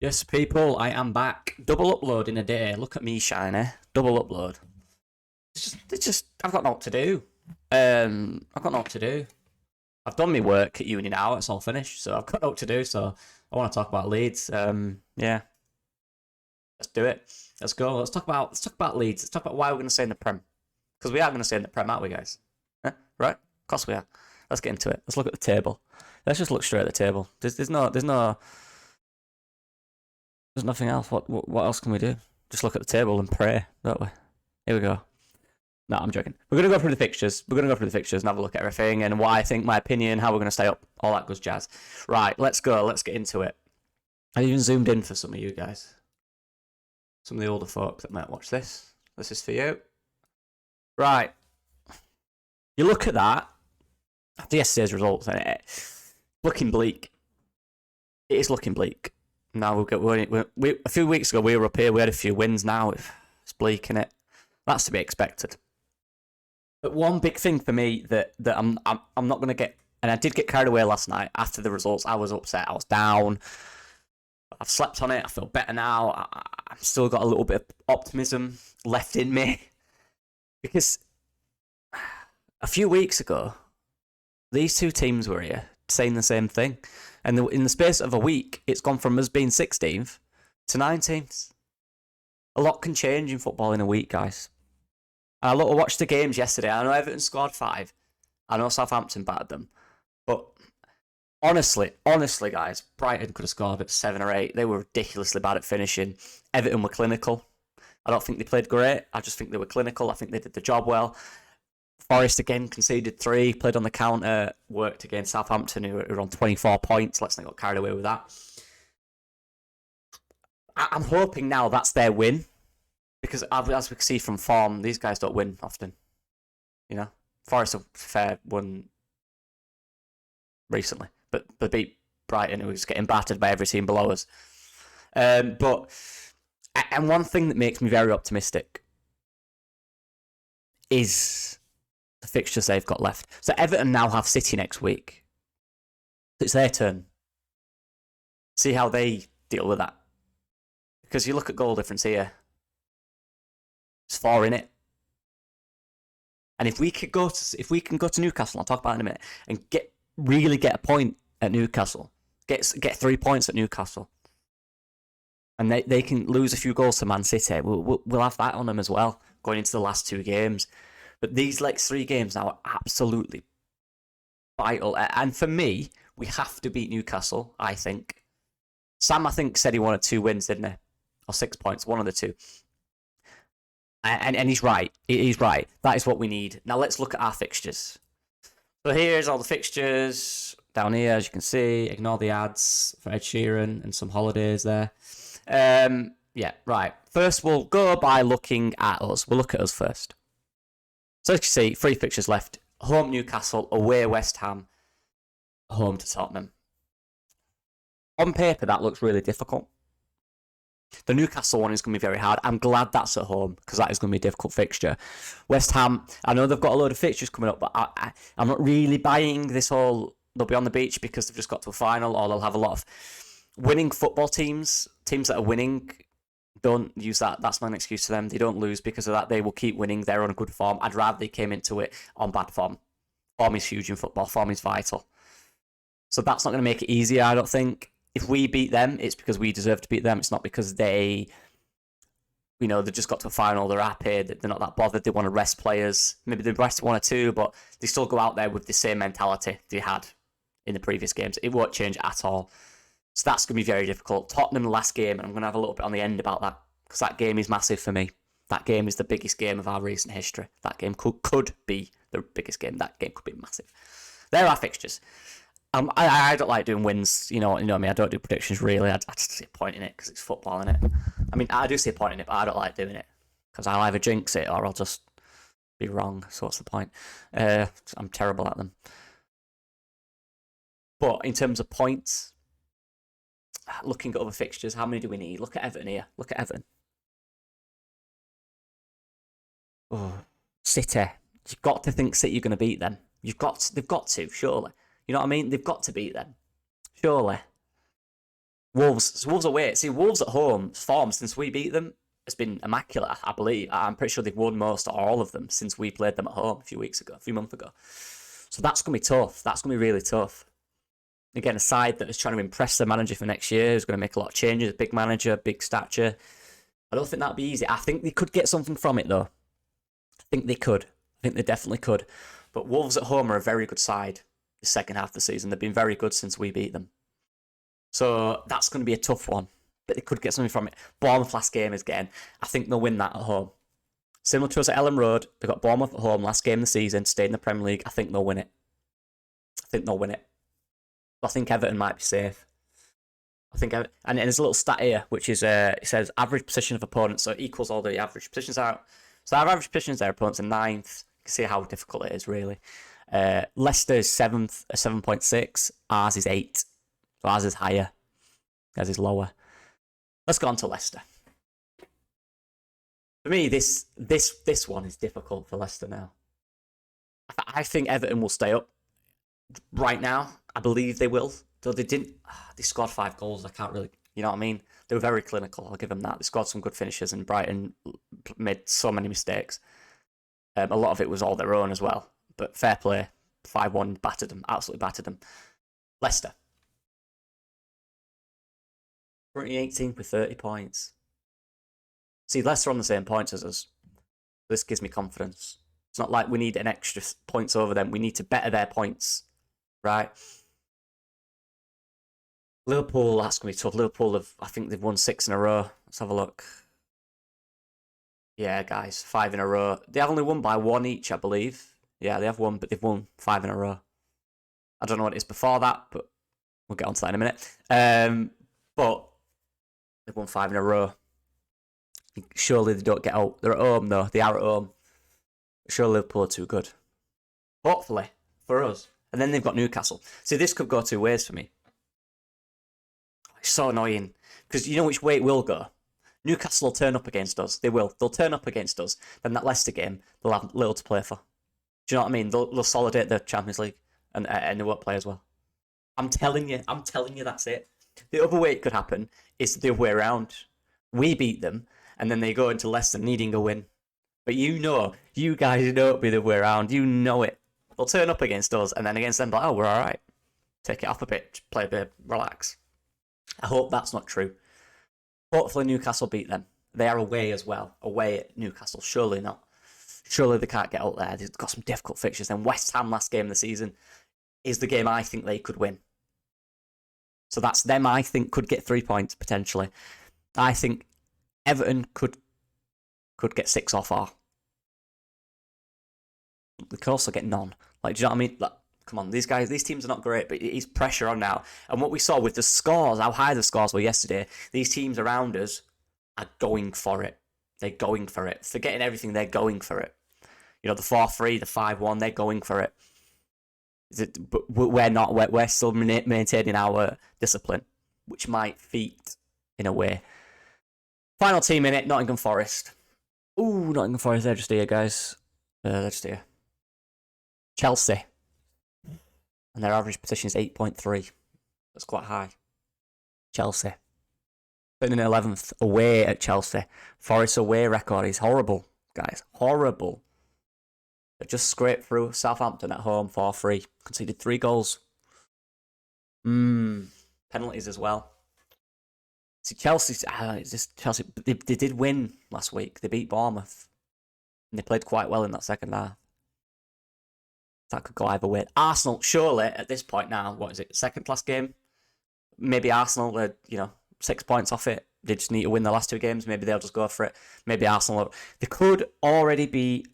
Yes, people, I am back. Double upload in a day. Look at me, shiny. Double upload. I've got nothing to do. I've got nothing to do. I've done my work at uni now. It's all finished, so I've got nothing to do. So I want to talk about Leeds. Yeah, let's do it. Let's go. Let's talk about Leeds. Let's talk about why we're going to stay in the Prem. Because we are going to stay in the Prem, aren't we, guys? Right? Of course we are. Let's get into it. Let's look at the table. Let's just look straight at the table. There's nothing else. What else can we do? Just look at the table and pray, don't we? Here we go. No, I'm joking. We're going to go through the fixtures. We're going to go through the fixtures and have a look at everything and why I think, my opinion, how we're going to stay up, all that good jazz. Right, let's go. Let's get into it. I even zoomed in for some of you guys. Some of the older folk that might watch this. This is for you. Right. You look at that. After yesterday's results, and it's looking bleak. It is looking bleak. Now a few weeks ago we were up here. We had a few wins. Now it's bleak, innit? That's to be expected. But one big thing for me that I'm not going to get, and I did get carried away last night after the results. I was upset. I was down. I've slept on it. I feel better now. I've still got a little bit of optimism left in me because a few weeks ago these two teams were here saying the same thing. And in the space of a week, it's gone from us being 16th to 19th. A lot can change in football in a week, guys. I watched the games yesterday. I know Everton scored 5. I know Southampton battered them. But honestly, guys, Brighton could have scored at 7 or 8. They were ridiculously bad at finishing. Everton were clinical. I don't think they played great. I just think they were clinical. I think they did the job well. Forest again conceded 3, played on the counter, worked against Southampton, who were on 24 points. Let's not get carried away with that. I'm hoping now that's their win, because as we can see from form, these guys don't win often. You know, Forest have fair won recently, but they beat Brighton, who was getting battered by every team below us. And one thing that makes me very optimistic is the fixtures they've got left. So Everton now have City next week. It's their turn. See how they deal with that. Because you look at goal difference here. It's 4 in it. And if we can go to Newcastle, I'll talk about it in a minute, and really get a point at Newcastle, get 3 points at Newcastle, and they can lose a few goals to Man City, we'll have that on them as well going into the last 2 games. But these next 3 games now are absolutely vital. And for me, we have to beat Newcastle, I think. Sam, I think, said he wanted 2 wins, didn't he? Or 6 points, one of the 2. And he's right. He's right. That is what we need. Now let's look at our fixtures. So here's all the fixtures. Down here, as you can see, ignore the ads for Ed Sheeran and some holidays there. Yeah, right. First, we'll go by looking at us. We'll look at us first. So as you see, 3 fixtures left. Home Newcastle, away West Ham, home to Tottenham. On paper, that looks really difficult. The Newcastle one is going to be very hard. I'm glad that's at home, because that is going to be a difficult fixture. West Ham, I know they've got a load of fixtures coming up, but I'm not really buying this whole they'll be on the beach because they've just got to a final, or they'll have a lot of winning football teams that are winning. Don't use that. That's not an excuse to them. They don't lose because of that. They will keep winning. They're on good form. I'd rather they came into it on bad form. Form is huge in football. Form is vital. So that's not going to make it easier, I don't think. If we beat them, it's because we deserve to beat them. It's not because they just got to a final. They're happy. They're not that bothered. They want to rest players. Maybe they rest 1 or 2, but they still go out there with the same mentality they had in the previous games. It won't change at all. So that's going to be very difficult. Tottenham, the last game, and I'm going to have a little bit on the end about that, because that game is massive for me. That game is the biggest game of our recent history. That game could be the biggest game. That game could be massive. There are fixtures. I don't like doing wins. You know me. I don't do predictions really. I just see a point in it because it's football, innit? I mean, I do see a point in it, but I don't like doing it because I'll either jinx it or I'll just be wrong. So what's the point? I'm terrible at them. But in terms of points, looking at other fixtures, how many do we need? Look at Everton here. Look at Everton. Oh, City. You've got to think City are going to beat them. They've got to, surely. You know what I mean? They've got to beat them. Surely. Wolves away. See, Wolves at home form since we beat them has been immaculate. I believe. I'm pretty sure they've won most or all of them since we played them at home a few months ago. So that's gonna be tough. That's gonna be really tough. Again, a side that is trying to impress the manager for next year, who's going to make a lot of changes. Big manager, big stature. I don't think that'd be easy. I think they could get something from it though. I think they could. I think they definitely could. But Wolves at home are a very good side the second half of the season. They've been very good since we beat them. So that's going to be a tough one. But they could get something from it. Bournemouth last game is getting. I think they'll win that at home. Similar to us at Ellen Road, they've got Bournemouth at home last game of the season, stayed in the Premier League. I think they'll win it. I think Everton might be safe. And there's a little stat here, which is it says average position of opponents, so it equals all the average positions out. So our average positions, their opponents are 9th. You can see how difficult it is, really. Leicester is 7th, 7.6. Ours is 8. So ours is higher. Ours is lower. Let's go on to Leicester. For me, this one is difficult for Leicester now. I think Everton will stay up. Right now, I believe they will. Though they didn't, they scored 5 goals. I can't really, you know what I mean? They were very clinical. I'll give them that. They scored some good finishes, and Brighton made so many mistakes. A lot of it was all their own as well. But fair play, 5-1 battered them, absolutely battered them. Leicester, 18th with 30 points. See, Leicester on the same points as us. This gives me confidence. It's not like we need an extra points over them. We need to better their points. Right. Liverpool, that's going to be tough. Liverpool, I think they've won 6 in a row. Let's have a look. Yeah, guys, 5 in a row. They have only won by 1 each, I believe. Yeah, they have won, but they've won 5 in a row. I don't know what it is before that, but we'll get on to that in a minute. But they've won 5 in a row. Surely they don't get out. They're at home, though. They are at home. Surely Liverpool are too good. Hopefully, for us. And then they've got Newcastle. See, this could go 2 ways for me. It's so annoying. Because you know which way it will go? Newcastle will turn up against us. They will. They'll turn up against us. Then that Leicester game, they'll have little to play for. Do you know what I mean? They'll consolidate the Champions League. And they won't play as well. I'm telling you, that's it. The other way it could happen is the other way around. We beat them, and then they go into Leicester needing a win. But you guys know it'll be the other way around. You know it. They'll turn up against us, and then against them, like, oh, we're all right. Take it off a bit, play a bit, relax. I hope that's not true. Hopefully Newcastle beat them. They are away as well. Away at Newcastle. Surely not. Surely they can't get out there. They've got some difficult fixtures. Then West Ham last game of the season is the game I think they could win. So that's them, I think, could get 3 points, potentially. I think Everton could get 6 off our. They could also get none. Like, do you know what I mean? Like, come on, these teams are not great, but it's pressure on now. And what we saw with the scores, how high the scores were yesterday, these teams around us are going for it. They're going for it. Forgetting everything, they're going for it. You know, the 4-3, the 5-1, they're going for it. But we're not. We're still maintaining our discipline, which might feat in a way. Final team in it, Nottingham Forest. Ooh, Nottingham Forest, they're just here, guys. They're just here. Chelsea. And their average position is 8.3. That's quite high. Chelsea. Sitting in 11th, away at Chelsea. Forest's away record is horrible, guys. Horrible. They just scraped through Southampton at home 4-3. Conceded 3 goals. Penalties as well. See, Chelsea, they did win last week. They beat Bournemouth. And they played quite well in that second half. That could go either way. Arsenal, surely, at this point now, what is it, second class game? Maybe Arsenal are, 6 points off it. They just need to win the last 2 games. Maybe they'll just go for it. Maybe Arsenal, they could already be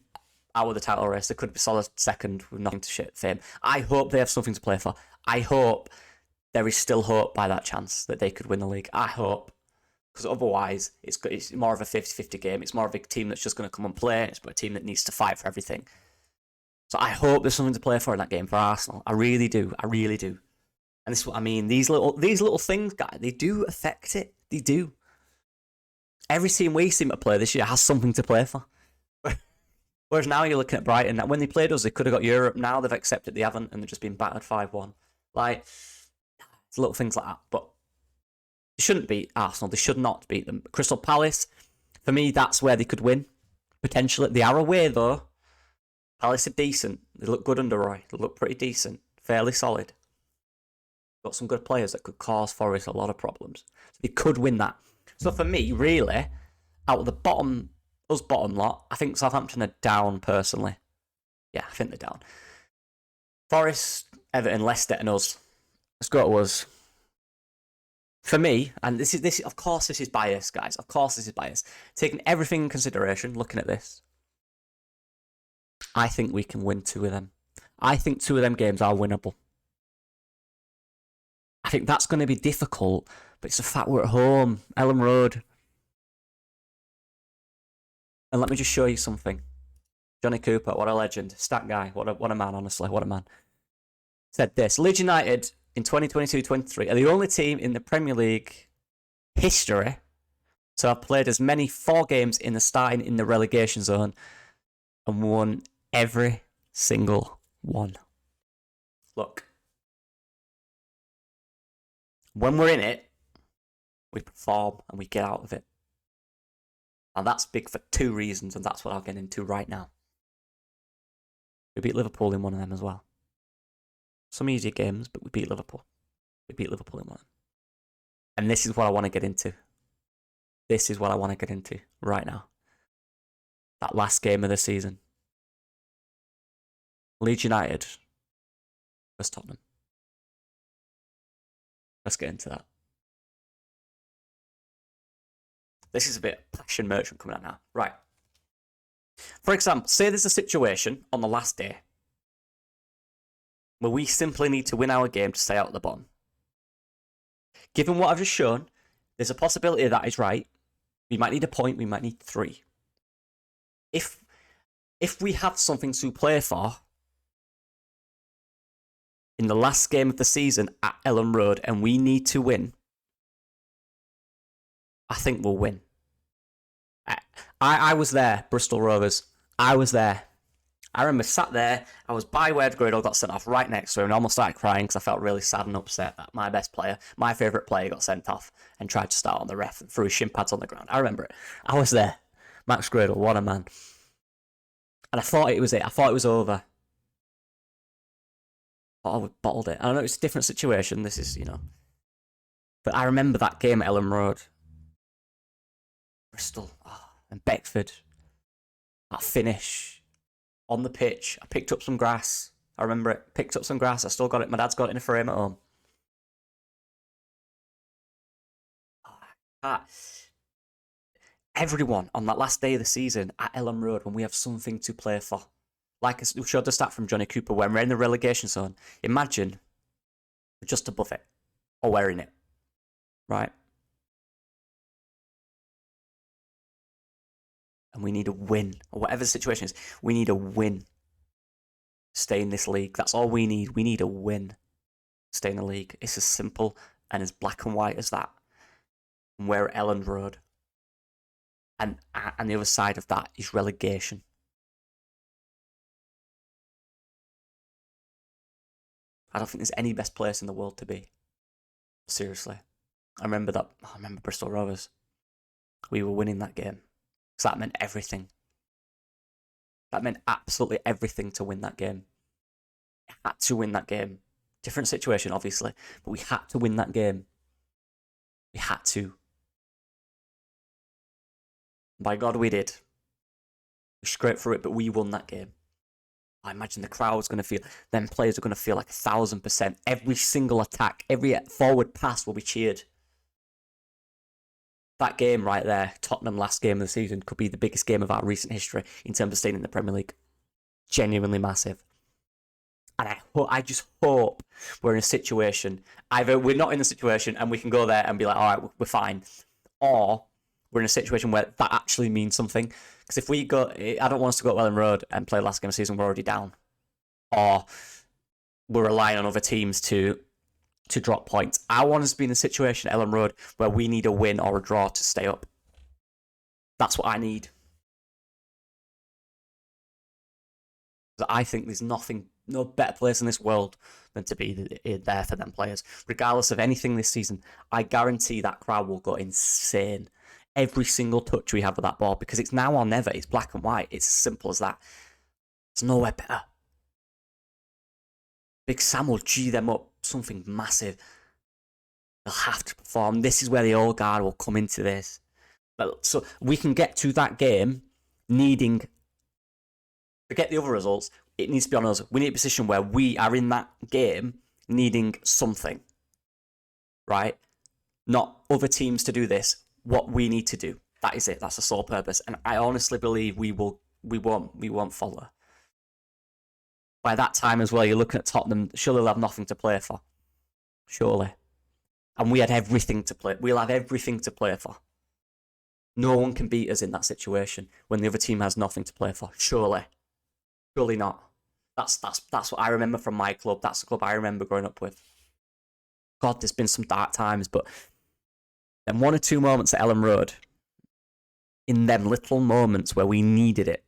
out of the title race. They could be solid second with nothing to shit fame. I hope they have something to play for. I hope there is still hope by that chance that they could win the league. I hope. Because otherwise, it's more of a 50-50 game. It's more of a team that's just going to come and play. It's a team that needs to fight for everything. So I hope there's something to play for in that game for Arsenal. I really do. I really do. And this is what I mean. These little things, guys, they do affect it. They do. Every team we seem to play this year has something to play for. Whereas now you're looking at Brighton, that when they played us, they could have got Europe. Now they've accepted they haven't, and they've just been battered 5-1. Like, it's little things like that. But They shouldn't beat Arsenal. They should not beat them. Crystal Palace, for me, that's where they could win, potentially. They are away, though. Palace are decent. They look good under Roy. They look pretty decent. Fairly solid. Got some good players that could cause Forest a lot of problems. So they could win that. So for me, really, out of the bottom lot, I think Southampton are down, personally. Yeah, I think they're down. Forest, Everton, Leicester and us. Let's go to us. For me, and this is of course this is bias, guys. Of course this is bias. Taking everything in consideration, looking at this, I think we can win 2 of them. I think 2 of them games are winnable. I think that's going to be difficult, but it's the fact we're at home, Ellen Road. And let me just show you something. Johnny Cooper, what a legend. Stat guy, what a man, honestly, what a man. Said this, Leeds United in 2022-23 are the only team in the Premier League history to have played as many 4 games in the starting in the relegation zone and won every single one. Look. When we're in it, we perform and we get out of it. And that's big for 2 reasons, and that's what I'll get into right now. We beat Liverpool in one of them as well. Some easier games, but we beat Liverpool. We beat Liverpool in one. And this is what I want to get into. This is what I want to get into right now. That last game of the season. Leeds United versus Tottenham. Let's get into that. This is a bit of passion merchant coming out now. Right. For example, say there's a situation on the last day where we simply need to win our game to stay out at the bottom. Given what I've just shown, there's a possibility that is right. We might need a point, we might need 3. If we have something to play for in the last game of the season at Ellen Road and we need to win, I think we'll win. I was there, Bristol Rovers. I was there. I remember sat there. I was by where Gradle got sent off, right next to him, and I almost started crying because I felt really sad and upset that my best player, my favourite player, got sent off and tried to start on the ref and threw his shin pads on the ground. I remember it. I was there. Max Gradle, what a man. And I thought it was it. I thought it was over. I thought I would bottled it. I know it's a different situation. This is, But I remember that game at Ellen Road. Bristol. And Beckford. That finish. On the pitch. I picked up some grass. I remember it. Picked up some grass. I still got it. My dad's got it in a frame at home. Everyone on that last day of the season at Ellen Road when we have something to play for. Like we showed the stat from Johnny Cooper when we're in the relegation zone. Imagine we're just above it. Or we're in it. Right? And we need a win. Or whatever the situation is, we need a win. Stay in this league. That's all we need. We need a win. Stay in the league. It's as simple and as black and white as that. And we're at Ellen Road. And the other side of that is relegation. I don't think there's any best place in the world to be. Seriously. I remember Bristol Rovers. We were winning that game. Because that meant everything. That meant absolutely everything to win that game. We had to win that game. Different situation, obviously. But we had to win that game. We had to. By God, we did. We scraped through it, but we won that game. I imagine the crowd's going to feel, them players are going to feel like 1,000%. Every single attack, every forward pass will be cheered. That game right there, Tottenham last game of the season, could be the biggest game of our recent history in terms of staying in the Premier League. Genuinely massive. And I just hope we're in a situation, either we're not in the situation and we can go there and be like, all right, we're fine. Or we're in a situation where that actually means something. Because if we go, I don't want us to go to Ellen Road and play last game of the season, we're already down. Or we're relying on other teams to drop points. I want us to be in a situation at Ellen Road where we need a win or a draw to stay up. That's what I need. I think there's nothing no better place in this world than to be there for them players. Regardless of anything this season, I guarantee that crowd will go insane. Every single touch we have with that ball, because it's now or never. It's black and white. It's as simple as that. It's nowhere better. Big Sam will G them up. Something massive. They'll have to perform. This is where the old guard will come into this. So we can get to that game needing... Forget the other results. It needs to be on us. We need a position where we are in that game needing something. Right? Not other teams to do this. What we need to do. That is it. That's the sole purpose. And I honestly believe we won't follow. By that time as well, you're looking at Tottenham. Surely they'll have nothing to play for. Surely. And we had everything to play. We'll have everything to play for. No one can beat us in that situation when the other team has nothing to play for. Surely. Surely not. That's what I remember from my club. That's the club I remember growing up with. God, there's been some dark times, but then 1 or 2 moments at Ellen Road, in them little moments where we needed it,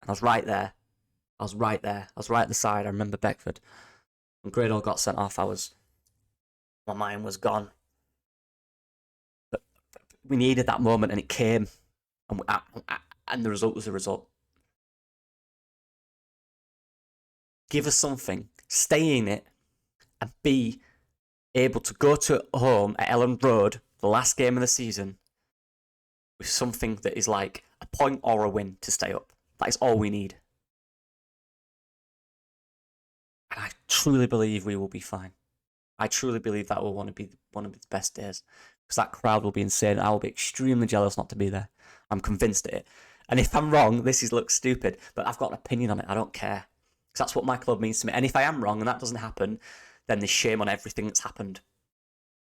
and I was right there. I was right at the side. I remember Beckford. When Grado got sent off, my mind was gone. But we needed that moment, and it came, and the result was the result. Give us something, stay in it, and be able to go to home at Ellen Road, the last game of the season, with something that is like a point or a win to stay up. That is all we need. And I truly believe we will be fine. I truly believe that will want to be one of its best days. Because that crowd will be insane. I will be extremely jealous not to be there. I'm convinced of it. And if I'm wrong, looks stupid, but I've got an opinion on it. I don't care. Because that's what my club means to me. And if I am wrong and that doesn't happen, then there's shame on everything that's happened.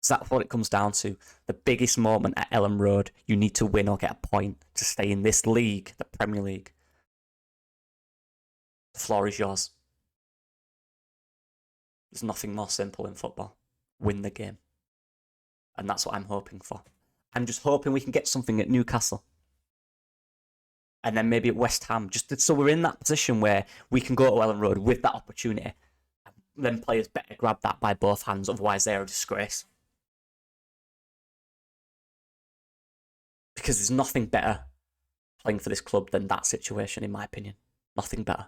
So that's what it comes down to. The biggest moment at Ellen Road, you need to win or get a point to stay in this league, the Premier League. The floor is yours. There's nothing more simple in football. Win the game. And that's what I'm hoping for. I'm just hoping we can get something at Newcastle. And then maybe at West Ham. Just so we're in that position where we can go to Ellen Road with that opportunity. Then players better grab that by both hands. Otherwise they're a disgrace. Because there's nothing better playing for this club than that situation, in my opinion. Nothing better.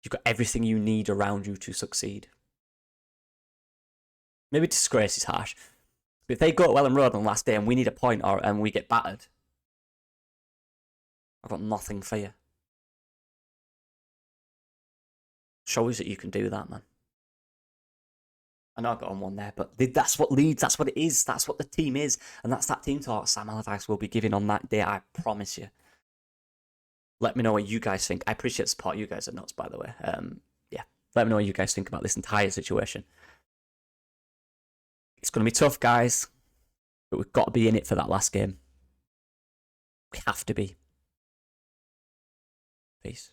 You've got everything you need around you to succeed. Maybe disgrace is harsh. But if they go to Ellen Road on the last day and we need a point and we get battered, I've got nothing for you. Show us that you can do that, man. I know I got on one there, but that's what Leeds, that's what it is. That's what the team is. And that's that team talk Sam Allardyce will be giving on that day, I promise you. Let me know what you guys think. I appreciate the support. You guys are nuts, by the way. Yeah, let me know what you guys think about this entire situation. It's going to be tough, guys. But we've got to be in it for that last game. We have to be. Peace.